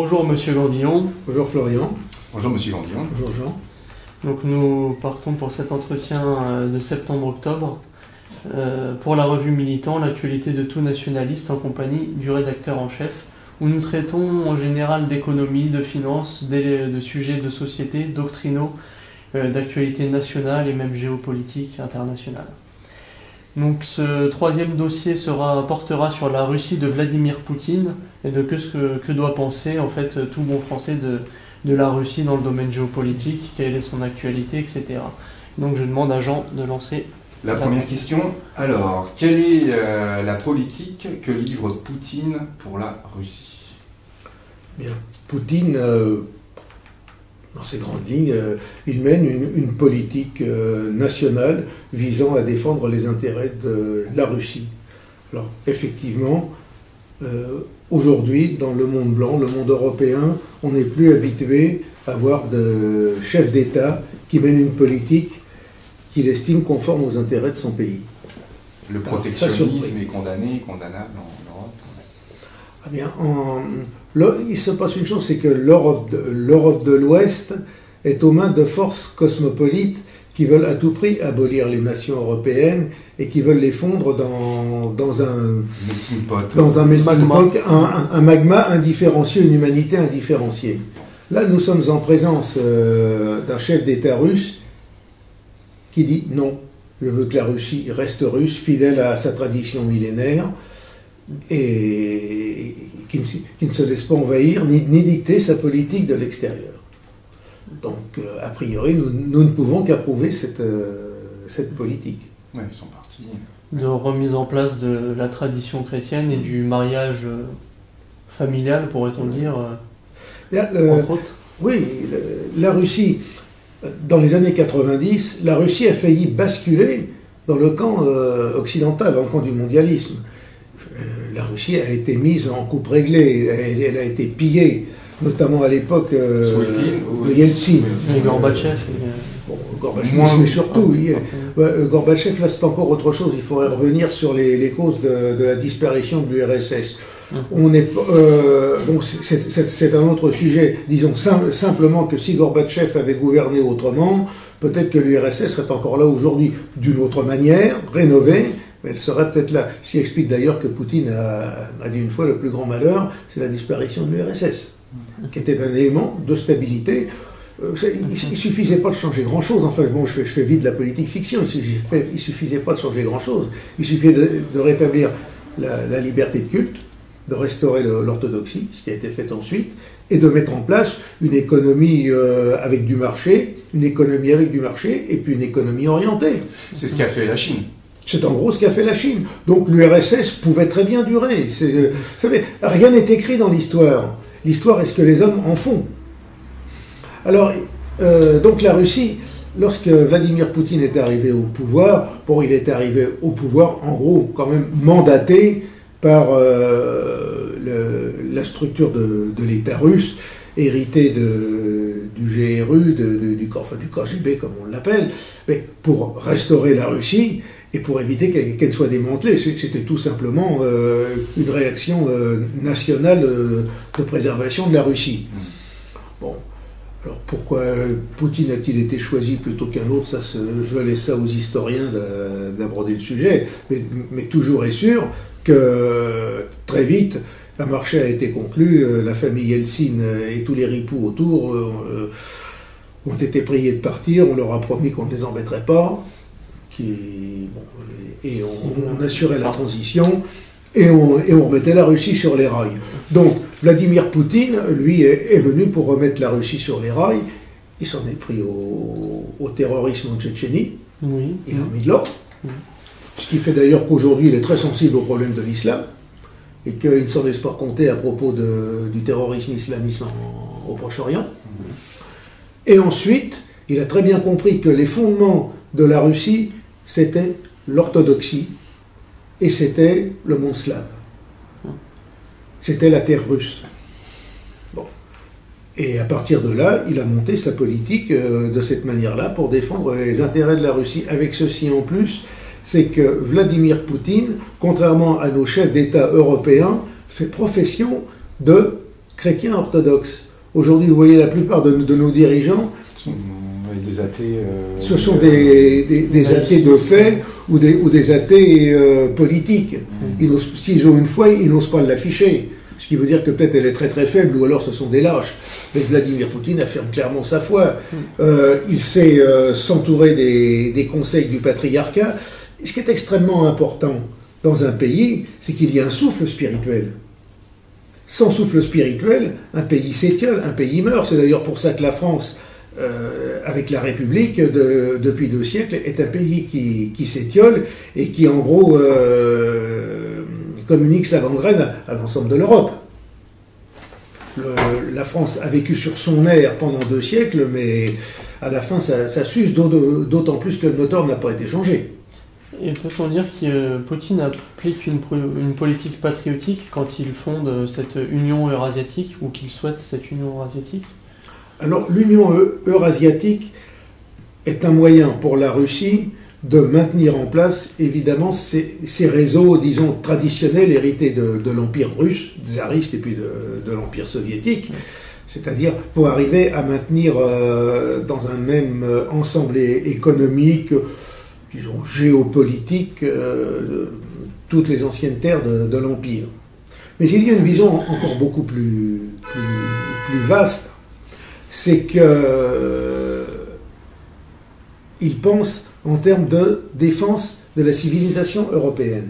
Bonjour Monsieur Gandillon. Bonjour Florian. Bonjour Monsieur Gandillon. Bonjour Jean. Donc nous partons pour cet entretien de septembre-octobre pour la revue Militant, l'actualité de tout nationaliste en compagnie du rédacteur en chef, où nous traitons en général d'économie, de finances, de sujets de société, doctrinaux, d'actualité nationale et même géopolitique internationale. Donc ce troisième dossier portera sur la Russie de Vladimir Poutine et de que doit penser en fait tout bon français de la Russie dans le domaine géopolitique, quelle est son actualité, etc. Donc je demande à Jean de lancer la première question. Alors, quelle est la politique que livre Poutine pour la Russie? Bien. Poutine, dans ses grandes lignes, il mène une politique nationale visant à défendre les intérêts de la Russie. Alors, effectivement, aujourd'hui, dans le monde blanc, le monde européen, on n'est plus habitué à voir de chefs d'État qui mènent une politique qu'il estime conforme aux intérêts de son pays. Le protectionnisme est condamné, condamnable en Europe. Ah bien, il se passe une chose, c'est que l'Europe de l'Ouest est aux mains de forces cosmopolites qui veulent à tout prix abolir les nations européennes et qui veulent les fondre dans un melting pot, un magma indifférencié, une humanité indifférenciée. Là, nous sommes en présence d'un chef d'État russe qui dit non, je veux que la Russie reste russe, fidèle à sa tradition millénaire, et qui ne se laisse pas envahir ni dicter sa politique de l'extérieur. Donc, a priori, nous ne pouvons qu'approuver cette politique. Oui, ils sont partis. De remise en place de la tradition chrétienne et du mariage familial, pourrait-on dire, entre autres. Oui, la Russie, dans les années 90, la Russie a failli basculer dans le camp occidental, dans le camp du mondialisme. La Russie a été mise en coupe réglée, elle a été pillée, notamment à l'époque de Yeltsin. Et Gorbatchev. Gorbatchev, mais surtout, Gorbatchev, là c'est encore autre chose, il faudrait revenir sur les causes de la disparition de l'URSS. Donc c'est un autre sujet. Disons simplement que si Gorbatchev avait gouverné autrement, peut-être que l'URSS serait encore là aujourd'hui, d'une autre manière, rénovée, mais elle serait peut-être là. Ce qui explique d'ailleurs que Poutine a dit une fois le plus grand malheur, c'est la disparition de l'URSS, qui était un élément de stabilité. Il suffisait pas de changer grand-chose. Enfin bon, je fais vite de la politique fiction. Il suffisait pas de changer grand-chose. Il suffisait de rétablir la liberté de culte, de restaurer l'orthodoxie, ce qui a été fait ensuite, et de mettre en place une économie avec du marché, et puis une économie orientée. C'est ce qu'a fait la Chine. C'est en gros ce qu'a fait la Chine. Donc l'URSS pouvait très bien durer. Vous savez, rien n'est écrit dans l'histoire. L'histoire est ce que les hommes en font. Alors, donc la Russie, lorsque Vladimir Poutine est arrivé au pouvoir, il est arrivé au pouvoir, en gros, quand même mandaté par la structure de l'État russe, hérité du GRU, du KGB comme on l'appelle, mais pour restaurer la Russie et pour éviter qu'elle soit démantelée. C'était tout simplement une réaction nationale de préservation de la Russie. Bon. Alors pourquoi Poutine a-t-il été choisi plutôt qu'un autre, je laisse ça aux historiens d'aborder le sujet, mais toujours est sûr que très vite, un marché a été conclu, la famille Yeltsin et tous les ripoux autour ont été priés de partir, on leur a promis qu'on ne les embêterait pas, et on assurait la transition, et on remettait la Russie sur les rails. Donc Vladimir Poutine, lui, est venu pour remettre la Russie sur les rails. Il s'en est pris au terrorisme en Tchétchénie. Oui. Il a mis de l'ordre. Ce qui fait d'ailleurs qu'aujourd'hui, il est très sensible au problème de l'islam et qu'il ne s'en laisse pas compter à propos du terrorisme islamiste au Proche-Orient. Et ensuite, il a très bien compris que les fondements de la Russie, c'était l'orthodoxie et c'était le monde slave. C'était la terre russe. Bon. Et à partir de là, il a monté sa politique de cette manière-là pour défendre les intérêts de la Russie. Avec ceci en plus, c'est que Vladimir Poutine, contrairement à nos chefs d'État européens, fait profession de chrétiens orthodoxes. Aujourd'hui, vous voyez la plupart de nos dirigeants, Avec des athées. ce sont des athées de fait ou des athées politiques. S'ils ont une foi, ils n'osent pas l'afficher. Ce qui veut dire que peut-être elle est très très faible, ou alors ce sont des lâches. Mais Vladimir Poutine affirme clairement sa foi. Il sait s'entourer des conseils du patriarcat. Ce qui est extrêmement important dans un pays, c'est qu'il y a un souffle spirituel. Sans souffle spirituel, un pays s'étiole, un pays meurt. C'est d'ailleurs pour ça que la France, avec la République, depuis 2 siècles, est un pays qui s'étiole et qui, en gros, communique sa gangrène à l'ensemble de l'Europe. La France a vécu sur son air pendant 2 siècles, mais à la fin, ça s'use, d'autant plus que le moteur n'a pas été changé. Et peut-on dire que Poutine applique une politique patriotique quand il fonde cette Union eurasiatique, ou qu'il souhaite cette Union eurasiatique? Alors, l'Union eurasiatique est un moyen pour la Russie de maintenir en place, évidemment, ces réseaux, disons, traditionnels hérités de l'Empire russe, tsariste, et puis de l'Empire soviétique. C'est-à-dire pour arriver à maintenir dans un même ensemble économique, disons, géopolitique, toutes les anciennes terres de l'Empire. Mais il y a une vision encore beaucoup plus vaste, c'est que il pense en termes de défense de la civilisation européenne.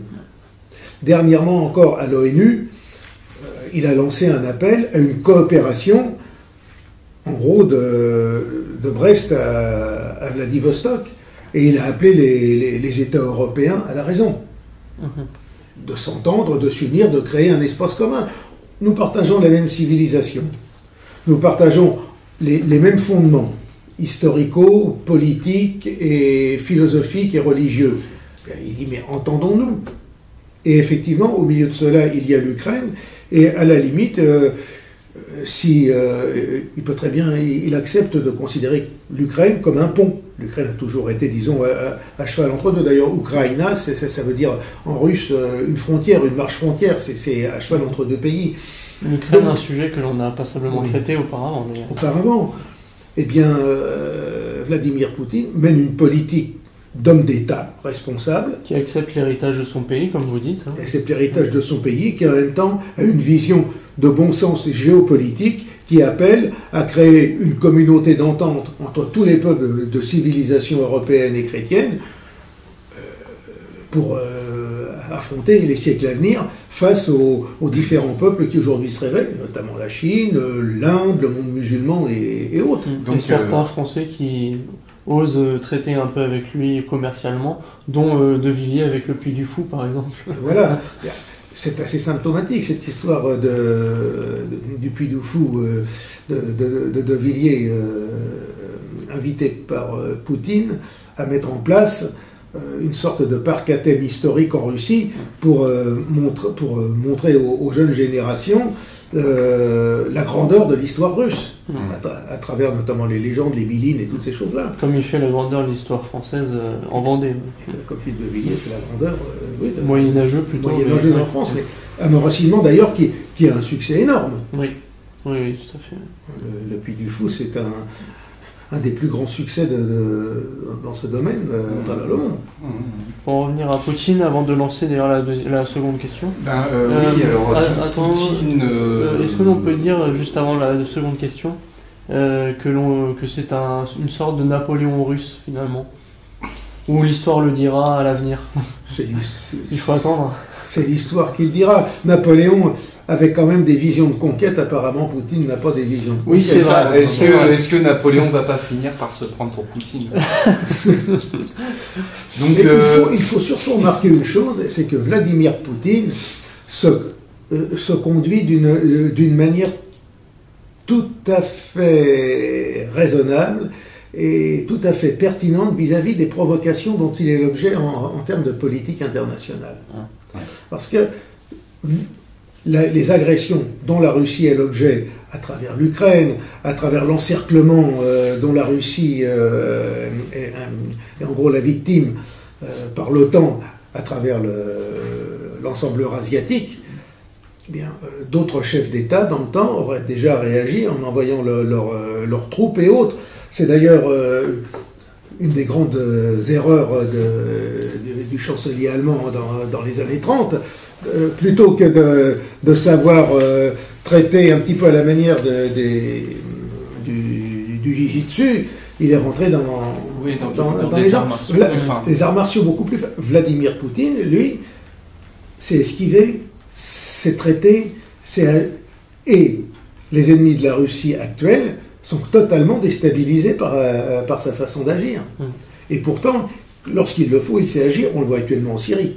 Dernièrement encore à l'ONU, il a lancé un appel à une coopération, en gros, de Brest à Vladivostok, et il a appelé les États européens à la raison, de s'entendre, de s'unir, de créer un espace commun. Nous partageons la même civilisation, nous partageons les mêmes fondements historico, politiques et philosophiques et religieux. Il dit, mais entendons-nous. Et effectivement, au milieu de cela, il y a l'Ukraine, et à la limite, il peut très bien, il accepte de considérer l'Ukraine comme un pont. L'Ukraine a toujours été, disons, à cheval entre deux. D'ailleurs, Ukraina, ça veut dire en russe une frontière, une marche frontière, c'est à cheval entre 2 pays. L'Ukraine, un sujet que l'on a passablement traité auparavant, d'ailleurs. Auparavant. Eh bien, Vladimir Poutine mène une politique d'homme d'État responsable. Qui accepte l'héritage de son pays, comme vous dites. Qui accepte l'héritage de son pays, qui en même temps a une vision de bon sens géopolitique, qui appelle à créer une communauté d'entente entre tous les peuples de civilisation européenne et chrétienne pour affronter les siècles à venir face aux différents peuples qui aujourd'hui se révèlent, notamment la Chine, l'Inde, le monde musulman et autres. Donc certains Français qui osent traiter un peu avec lui commercialement, dont De Villiers avec le Puy du Fou, par exemple. Voilà. C'est assez symptomatique, cette histoire du Puy du Fou, de Villiers, invité par Poutine à mettre en place une sorte de parc à thème historique en Russie pour montrer aux jeunes générations la grandeur de l'histoire russe, à travers notamment les légendes, les Mylines et toutes ces choses-là. Comme il fait la grandeur de l'histoire française en Vendée. Comme Philippe de Villiers fait la grandeur moyenâgeux plutôt. Moyenâgeux en France, mais un enracinement d'ailleurs qui a un succès énorme. Oui, tout à fait. Le Puy du Fou, c'est un des plus grands succès dans ce domaine à travers le monde. Pour revenir à Poutine, avant de lancer d'ailleurs la seconde question. Oui, alors Poutine... Est-ce que l'on peut dire, juste avant la seconde question, que c'est une sorte de Napoléon russe, finalement? Ou l'histoire le dira à l'avenir? Il faut attendre. C'est l'histoire qui le dira. Napoléon avait quand même des visions de conquête. Apparemment, Poutine n'a pas des visions de conquête. Oui, c'est ça. Est-ce que Napoléon ne va pas finir par se prendre pour Poutine? Donc, il faut surtout remarquer une chose, c'est que Vladimir Poutine se conduit d'une manière tout à fait raisonnable et tout à fait pertinente vis-à-vis des provocations dont il est l'objet en termes de politique internationale. Parce que les agressions dont la Russie est l'objet à travers l'Ukraine, à travers l'encerclement dont la Russie est en gros la victime par l'OTAN à travers l'ensemble eurasiatique, bien, d'autres chefs d'État, dans le temps, auraient déjà réagi en envoyant leurs troupes et autres. C'est d'ailleurs une des grandes erreurs du chancelier allemand dans les années 30. Plutôt que de savoir traiter un petit peu à la manière du jiu-jitsu, il est rentré dans les arts martiaux. Les arts martiaux beaucoup plus. Vladimir Poutine, lui, s'est esquivé, s'est traité, et les ennemis de la Russie actuelle sont totalement déstabilisés par sa façon d'agir. Et pourtant, lorsqu'il le faut, il sait agir. On le voit actuellement en Syrie.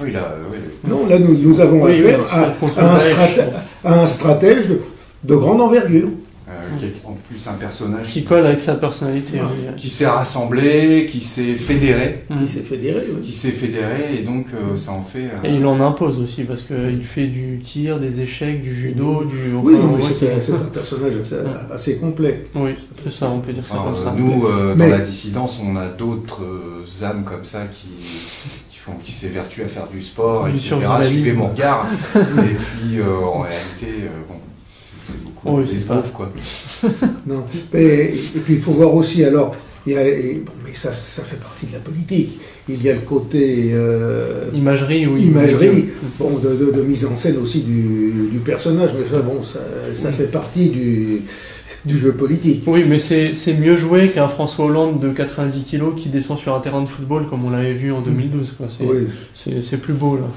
Oui, là, oui. Non, là, nous avons affaire à un stratège de grande envergure. Qui est en plus un personnage qui colle avec sa personnalité. Qui s'est rassemblé, qui s'est fédéré. Qui s'est fédéré, oui. Qui s'est fédéré, et donc ça en fait... Et il en impose aussi, parce qu'il fait du tir, des échecs, du judo, du... Oui, non, mais c'est un personnage assez complet. Oui, c'est ça, on peut dire ça. Alors, comme ça. Nous, dans la dissidence, on a d'autres âmes comme ça qui s'évertuent à faire du sport, etc. Suivez mon regard. Et puis, en réalité, bon, c'est beaucoup des beaufs, quoi. Non, et puis il faut voir aussi, alors, mais ça fait partie de la politique. Il y a le côté... imagerie, oui. Imagerie, bon, de mise en scène aussi du personnage, mais ça, bon, ça fait partie du jeu politique. Oui, mais c'est mieux joué qu'un François Hollande de 90 kg qui descend sur un terrain de football comme on l'avait vu en 2012. Quoi. C'est plus beau, là.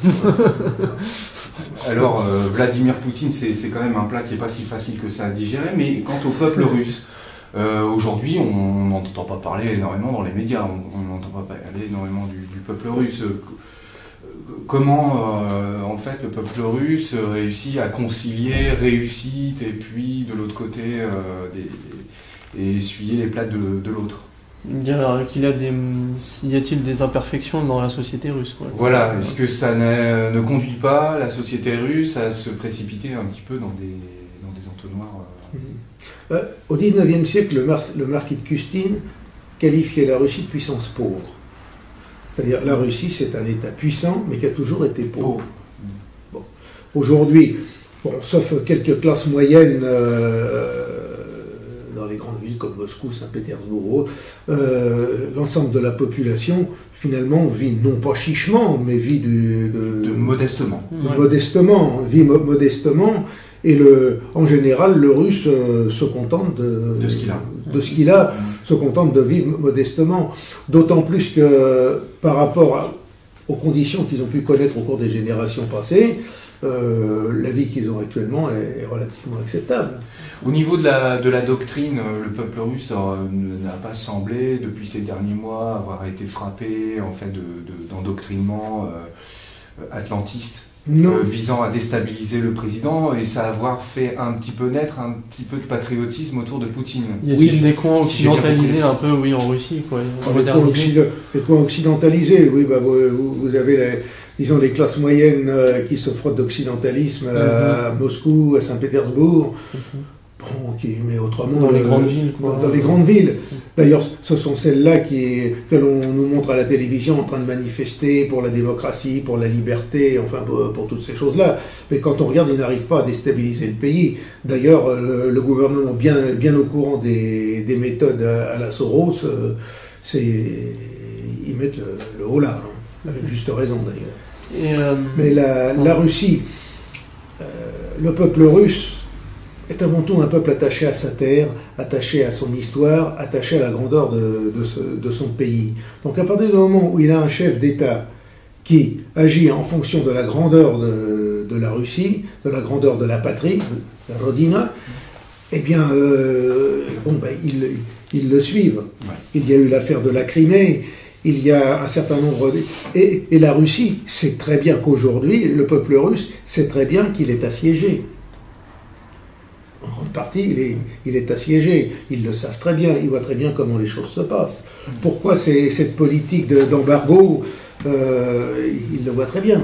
Alors, Vladimir Poutine, c'est quand même un plat qui n'est pas si facile que ça à digérer, mais quant au peuple russe, aujourd'hui, on n'entend pas parler énormément dans les médias, on n'entend pas parler énormément du peuple russe. Comment, en fait, le peuple russe réussit à concilier réussite et puis, de l'autre côté, et essuyer les plats de l'autre? Y a-t-il des imperfections dans la société russe, quoi? Voilà, est-ce que ça ne conduit pas la société russe à se précipiter un petit peu dans des entonnoirs Au XIXe siècle, le marquis de Custine qualifiait la Russie de puissance pauvre. C'est-à-dire la Russie, c'est un État puissant, mais qui a toujours été pauvre. Bon. Aujourd'hui, sauf quelques classes moyennes dans les grandes villes comme Moscou, Saint-Pétersbourg, l'ensemble de la population, finalement, vit non pas chichement, mais vit modestement. Vit modestement. Et en général, le Russe se contente de ce qu'il a, se contente de vivre modestement. D'autant plus que par rapport aux conditions qu'ils ont pu connaître au cours des générations passées, la vie qu'ils ont actuellement est relativement acceptable. Au niveau de la doctrine, le peuple russe n'a pas semblé, depuis ces derniers mois, avoir été frappé en fait, d'endoctrinement atlantiste. Visant à déstabiliser le président et ça avoir fait un petit peu naître un petit peu de patriotisme autour de Poutine. Y a-t-il des coins occidentalisés un peu, oui, en Russie, quoi? Les coins occidentalisés, oui, bah, vous avez disons les classes moyennes qui se frottent d'occidentalisme à Moscou, à Saint-Pétersbourg. Bon, mais autrement... Dans les grandes villes. Dans les grandes villes. D'ailleurs, ce sont celles-là que l'on nous montre à la télévision en train de manifester pour la démocratie, pour la liberté, enfin pour toutes ces choses-là. Mais quand on regarde, ils n'arrivent pas à déstabiliser le pays. D'ailleurs, le gouvernement, bien au courant des méthodes à la Soros, ils mettent le haut là, hein, avec juste raison d'ailleurs. Mais la Russie, le peuple russe, est avant tout un peuple attaché à sa terre, attaché à son histoire, attaché à la grandeur de son pays. Donc à partir du moment où il a un chef d'État qui agit en fonction de la grandeur de la Russie, de la grandeur de la patrie, de la Rodina, eh bien, ils le suivent. Ouais. Il y a eu l'affaire de la Crimée, il y a un certain nombre... Et la Russie sait très bien qu'aujourd'hui, le peuple russe sait très bien qu'il est assiégé. En grande partie, il est assiégé. Ils le savent très bien. Ils voient très bien comment les choses se passent. Pourquoi cette politique d'embargo, ils le voient très bien.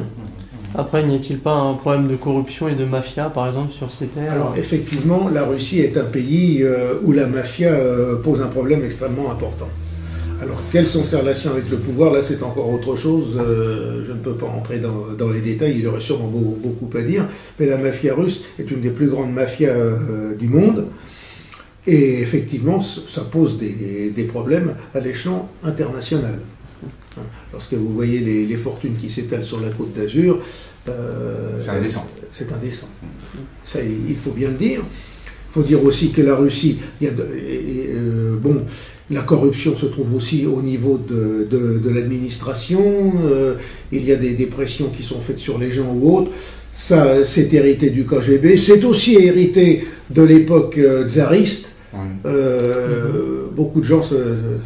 Après, n'y a-t-il pas un problème de corruption et de mafia, par exemple, sur ces terres? Alors, effectivement, la Russie est un pays où la mafia pose un problème extrêmement important. Alors, quelles sont ses relations avec le pouvoir? Là, c'est encore autre chose. Je ne peux pas entrer dans les détails, il y aurait sûrement beaucoup à dire. Mais la mafia russe est une des plus grandes mafias du monde. Et effectivement, ça pose des problèmes à l'échelon international. Lorsque vous voyez les fortunes qui s'étalent sur la Côte d'Azur, c'est indécent. C'est indécent. Ça, il faut bien le dire. Il faut dire aussi que la Russie, la corruption se trouve aussi au niveau de l'administration. Il y a des pressions qui sont faites sur les gens ou autres. Ça, c'est hérité du KGB. C'est aussi hérité de l'époque tsariste. Beaucoup de gens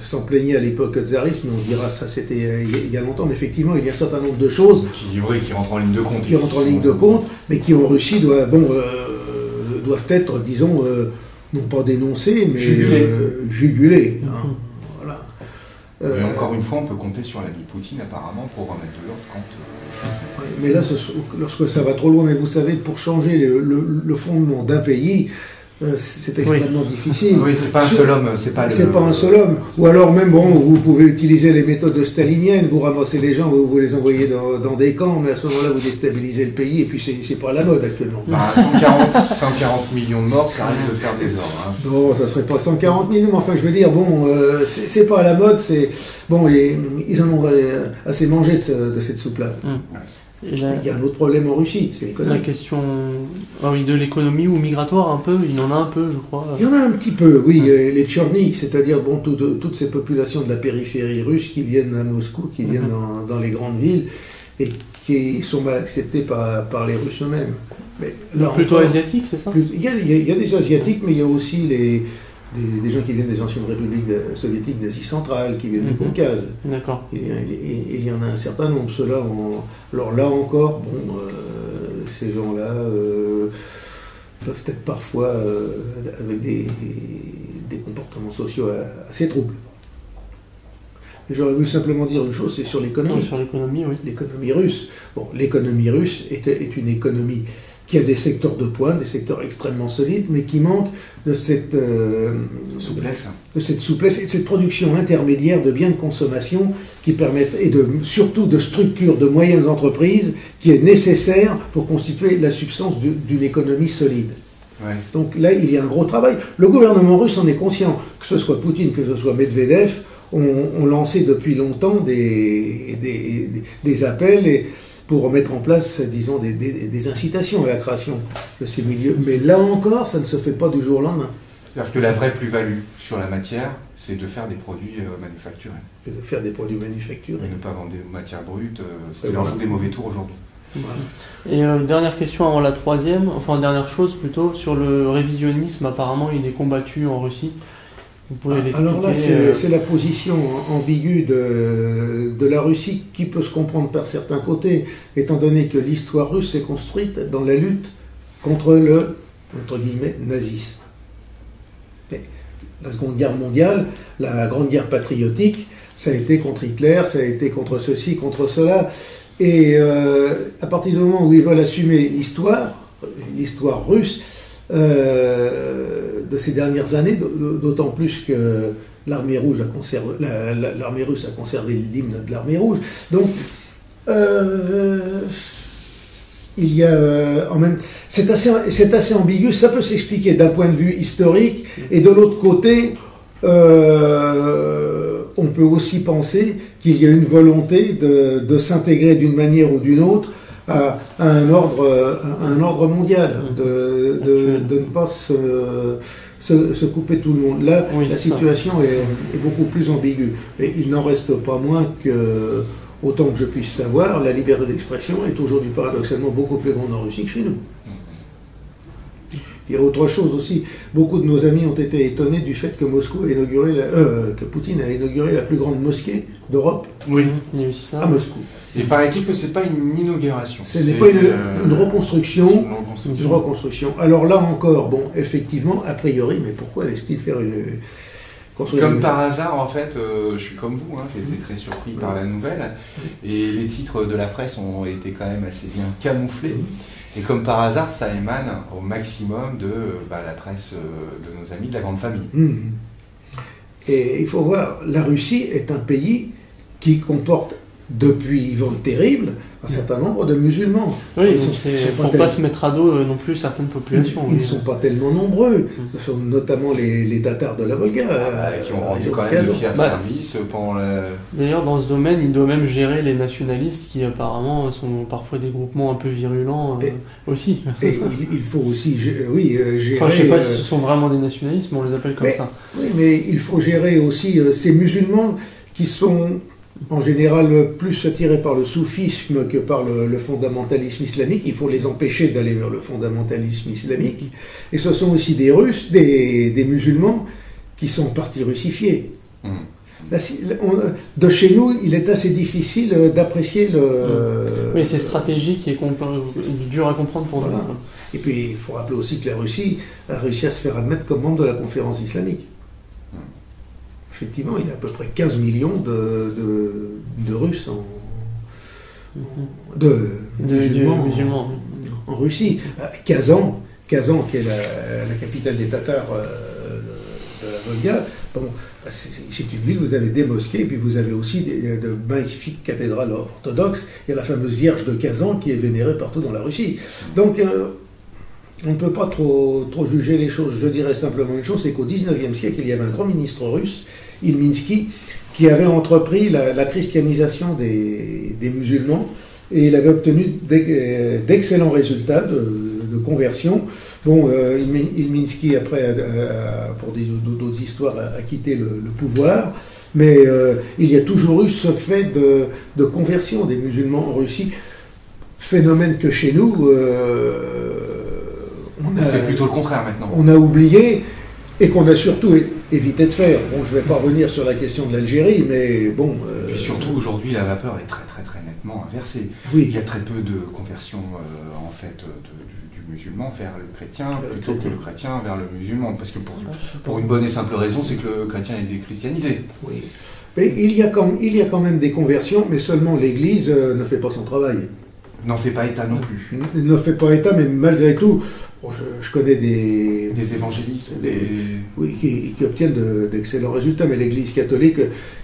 s'en plaignaient à l'époque tsariste, mais on dira ça c'était il y a longtemps. Mais effectivement, il y a un certain nombre de choses qui rentrent en ligne de compte. Qui rentrent en ligne de compte, mais qui en Russie doivent être, disons, non pas dénoncés, mais jugulés. Hein. Voilà. Et encore une fois, on peut compter sur l'ami Poutine apparemment pour remettre de l'ordre quand. Mais là, lorsque ça va trop loin, mais vous savez, pour changer le fondement d'un pays, c'est extrêmement difficile. Oui, c'est pas un seul homme, c'est pas un seul homme. Ou alors même, vous pouvez utiliser les méthodes staliniennes, vous ramassez les gens, vous les envoyez dans des camps, mais à ce moment-là, vous déstabilisez le pays, et puis c'est pas à la mode actuellement. 140 millions de morts, ça risque de faire des ordres. Hein. Non, ça serait pas 140 millions, mais enfin, je veux dire, c'est pas à la mode, ils en ont assez mangé de cette soupe-là. Il y a un autre problème en Russie, c'est l'économie. La question de l'économie ou migratoire, un peu, il y en a un peu, je crois. Il y en a un petit peu, oui. Les tchorniks, c'est-à-dire toutes ces populations de la périphérie russe qui viennent à Moscou, qui viennent dans les grandes villes, et qui sont mal acceptées par les Russes eux-mêmes. Mais là, plutôt asiatiques, c'est ça? Il y a des Asiatiques, mais il y a aussi des gens qui viennent des anciennes républiques soviétiques d'Asie centrale, qui viennent du Caucase. D'accord. Il y en a un certain nombre. Ceux-là, alors là encore, ces gens-là peuvent être parfois avec des comportements sociaux assez troubles. J'aurais voulu simplement dire une chose, c'est sur l'économie. Sur l'économie, oui. L'économie russe. Bon, l'économie russe est une économie qui a des secteurs de pointe, des secteurs extrêmement solides, mais qui manquent de cette souplesse. De cette souplesse et de cette production intermédiaire de biens de consommation qui permettent, et surtout de structures de moyennes entreprises qui est nécessaire pour constituer la substance d'une économie solide. Ouais. Donc là, il y a un gros travail. Le gouvernement russe en est conscient, que ce soit Poutine, que ce soit Medvedev, ont lancé depuis longtemps des appels pour mettre en place, disons, des incitations à la création de ces milieux. Mais là encore, ça ne se fait pas du jour au lendemain. C'est-à-dire que la vraie plus-value sur la matière, c'est de faire des produits manufacturés. Et de faire des produits manufacturés. Et ne pas vendre des matières brutes, ce qui leur joue des mauvais tours aujourd'hui. Voilà. Et dernière question avant la troisième, enfin dernière chose plutôt, sur le révisionnisme, apparemment il est combattu en Russie. Vous pouvez l'expliquer. Alors là, c'est la position ambiguë de la Russie qui peut se comprendre par certains côtés, étant donné que l'histoire russe s'est construite dans la lutte contre le, entre guillemets, nazisme. Et la Seconde Guerre mondiale, la Grande Guerre patriotique, ça a été contre Hitler, ça a été contre ceci, contre cela. Et à partir du moment où ils veulent assumer l'histoire russe, de ces dernières années, d'autant plus que l'armée russe a conservé l'hymne de l'armée rouge. Donc, il y a c'est assez ambigu. Ça peut s'expliquer d'un point de vue historique, et de l'autre côté, on peut aussi penser qu'il y a une volonté de s'intégrer d'une manière ou d'une autre à un ordre mondial, de ne pas se couper tout le monde. Là, oui, la situation est beaucoup plus ambiguë. Mais il n'en reste pas moins que, autant que je puisse savoir, la liberté d'expression est aujourd'hui paradoxalement beaucoup plus grande en Russie que chez nous. Il y a autre chose aussi. Beaucoup de nos amis ont été étonnés du fait que que Poutine a inauguré la plus grande mosquée d'Europe. Oui, il y a eu ça. À Moscou. Et paraît-il que ce n'est pas une inauguration. Ce n'est pas une reconstruction. Une reconstruction. Alors là encore, bon, effectivement, a priori, mais pourquoi laisse-t-il faire Comme par hasard, en fait, je suis comme vous, j'ai été très surpris par la nouvelle, et les titres de la presse ont été quand même assez bien camouflés. Et comme par hasard, ça émane au maximum de la presse de nos amis de la grande famille. Et il faut voir, la Russie est un pays qui comporte, depuis Ivan le Terrible, un certain nombre de musulmans. Oui, donc pour ne pas se mettre à dos non plus certaines populations. Ils ne sont pas tellement nombreux. Ce sont notamment les Tatars de la Volga. Qui ont rendu quand même de fiers services pendant la... D'ailleurs, dans ce domaine, il doit même gérer les nationalistes qui apparemment sont parfois des groupements un peu virulents aussi. Et il faut aussi gérer... Enfin, je ne sais pas si ce sont vraiment des nationalistes, mais on les appelle comme ça. Oui, mais il faut gérer aussi ces musulmans qui sont... en général plus attirés par le soufisme que par le fondamentalisme islamique. Il faut les empêcher d'aller vers le fondamentalisme islamique. Et ce sont aussi des Russes, des musulmans, qui sont partis russifiés. De chez nous, il est assez difficile d'apprécier le... Oui, c'est stratégique et dur à comprendre pour nous. Et puis, il faut rappeler aussi que la Russie a réussi à se faire admettre comme membre de la conférence islamique. Effectivement, il y a à peu près 15 millions de Russes, de musulmans en Russie. Kazan, qui est la capitale des Tatars de la Volga, bon, c'est une ville, vous avez des mosquées, et puis vous avez aussi de magnifiques cathédrales orthodoxes. Il y a la fameuse Vierge de Kazan qui est vénérée partout dans la Russie. Donc, on ne peut pas trop juger les choses. Je dirais simplement une chose, c'est qu'au XIXe siècle, il y avait un grand ministre russe, Ilminsky, qui avait entrepris la christianisation des musulmans, et il avait obtenu d'excellents résultats de conversion. Bon, Ilminsky, après, pour d'autres histoires, a quitté le pouvoir, mais il y a toujours eu ce fait de conversion des musulmans en Russie, phénomène que chez nous... c'est plutôt le contraire maintenant. On a oublié et qu'on a surtout évité de faire. Bon, je ne vais pas revenir sur la question de l'Algérie, mais bon... Et surtout, aujourd'hui, la vapeur est très nettement inversée. Oui. Il y a très peu de conversion, en fait, du musulman vers le chrétien, plutôt que le chrétien vers le musulman. Parce que pour une bonne et simple raison, c'est que le chrétien est déchristianisé. Oui. Mais il y a quand même des conversions, mais seulement l'Église ne fait pas son travail. N'en fait pas état non plus. Ne fait pas état, mais malgré tout, bon, je connais des évangélistes, oui, qui obtiennent d'excellents résultats. Mais l'Église catholique,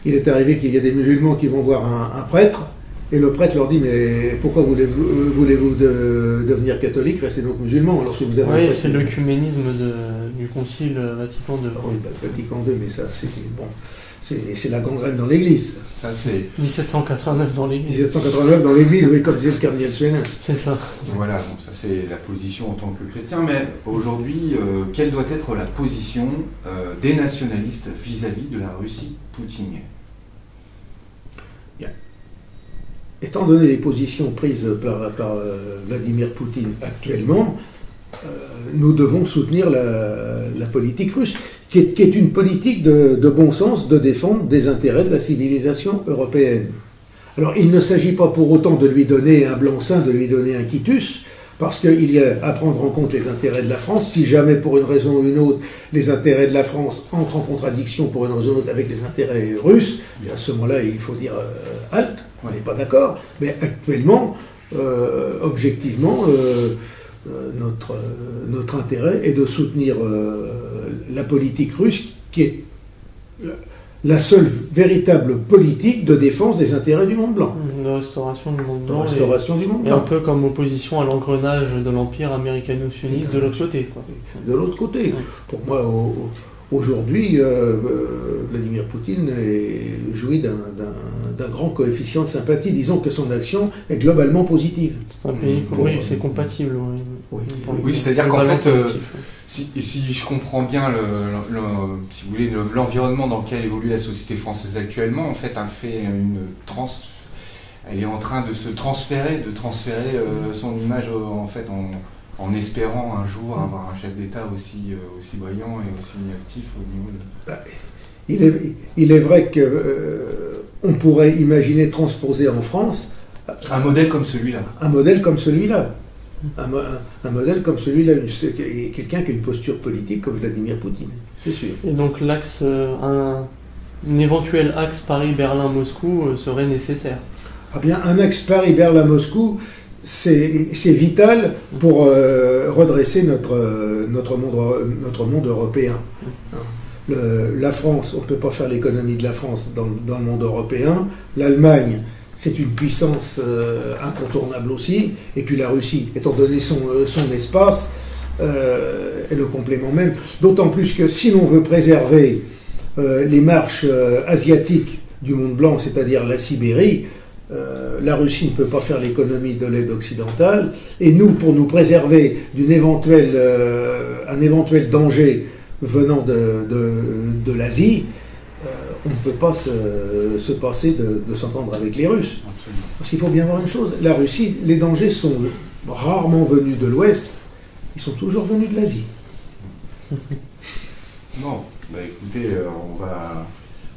il est arrivé qu'il y a des musulmans qui vont voir un prêtre, et le prêtre leur dit: mais pourquoi voulez-vous devenir catholique, restez donc musulman alors que vous avez... Oui, c'est l'œcuménisme du Concile Vatican II. Oui, Vatican II, mais ça, c'est bon. C'est la gangrène dans l'Église. Ça, c'est 1789 dans l'Église. 1789 dans l'Église, oui, comme disait le cardinal Suénens. C'est ça. Voilà, donc ça c'est la position en tant que chrétien. Mais aujourd'hui, quelle doit être la position des nationalistes vis-à-vis de la Russie poutinienne? Bien. Étant donné les positions prises par Vladimir Poutine actuellement, nous devons soutenir la politique russe, qui est une politique de bon sens de défendre des intérêts de la civilisation européenne. Alors, il ne s'agit pas pour autant de lui donner un blanc-seing, de lui donner un quitus, parce qu'il y a à prendre en compte les intérêts de la France. Si jamais, pour une raison ou une autre, les intérêts de la France entrent en contradiction pour une raison ou une autre avec les intérêts russes, à ce moment-là, il faut dire halte, on n'est pas d'accord. Mais actuellement, objectivement, notre intérêt est de soutenir la politique russe, qui est la seule véritable politique de défense des intérêts du monde blanc. De restauration du monde blanc. Et un peu comme opposition à l'engrenage de l'empire américano-sioniste de l'autre côté. Quoi. De l'autre côté. Ouais. Pour moi, aujourd'hui, Vladimir Poutine jouit d'un grand coefficient de sympathie. Disons que son action est globalement positive. C'est un pays, oui, c'est compatible. Oui, c'est-à-dire qu'en fait, si je comprends bien si vous voulez, l'environnement dans lequel évolue la société française actuellement, en fait, elle est en train de se transférer, son image en fait en espérant un jour avoir un chef d'État aussi brillant et aussi actif au niveau de... Il est vrai qu'on pourrait imaginer transposer en France un modèle comme celui-là. Un modèle comme celui-là. Un modèle comme celui-là, quelqu'un qui a une posture politique comme Vladimir Poutine, c'est sûr. Et donc l'axe, un éventuel axe Paris-Berlin-Moscou serait nécessaire. Ah bien, un axe Paris-Berlin-Moscou, c'est vital pour redresser notre monde européen. La France, on ne peut pas faire l'économie de la France dans le monde européen. L'Allemagne, c'est une puissance incontournable aussi. Et puis la Russie, étant donné son espace, est le complément même. D'autant plus que si l'on veut préserver les marches asiatiques du monde blanc, c'est-à-dire la Sibérie, la Russie ne peut pas faire l'économie de l'aide occidentale. Et nous, pour nous préserver d'un éventuel danger venant de l'Asie, on ne peut pas se passer de s'entendre avec les Russes. Absolument. Parce qu'il faut bien voir une chose, la Russie, les dangers sont rarement venus de l'Ouest, ils sont toujours venus de l'Asie. Bon, écoutez,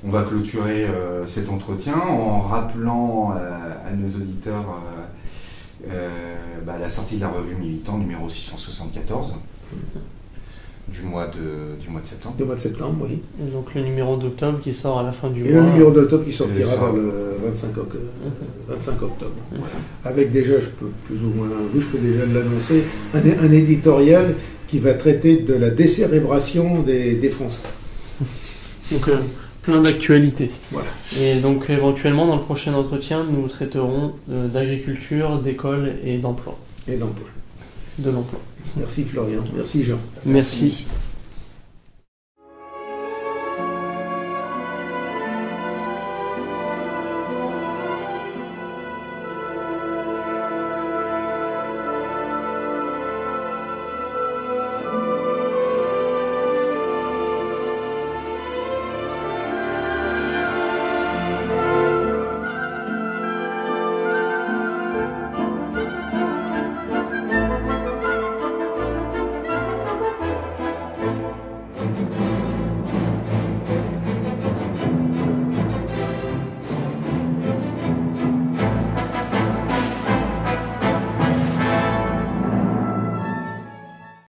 on va clôturer cet entretien en rappelant à nos auditeurs la sortie de la revue Militant numéro 674 du mois de septembre. Le mois de septembre, oui. Et donc le numéro d'octobre qui sort à la fin du mois. Et le numéro d'octobre qui sortira vers le 25 octobre. Avec déjà, je peux déjà l'annoncer, un éditorial qui va traiter de la décérébration des Français. Donc plein d'actualités. Voilà. Et donc éventuellement dans le prochain entretien, nous traiterons d'agriculture, d'école et d'emploi. Et d'emploi. De l'emploi. Merci Florian, merci Jean. Merci.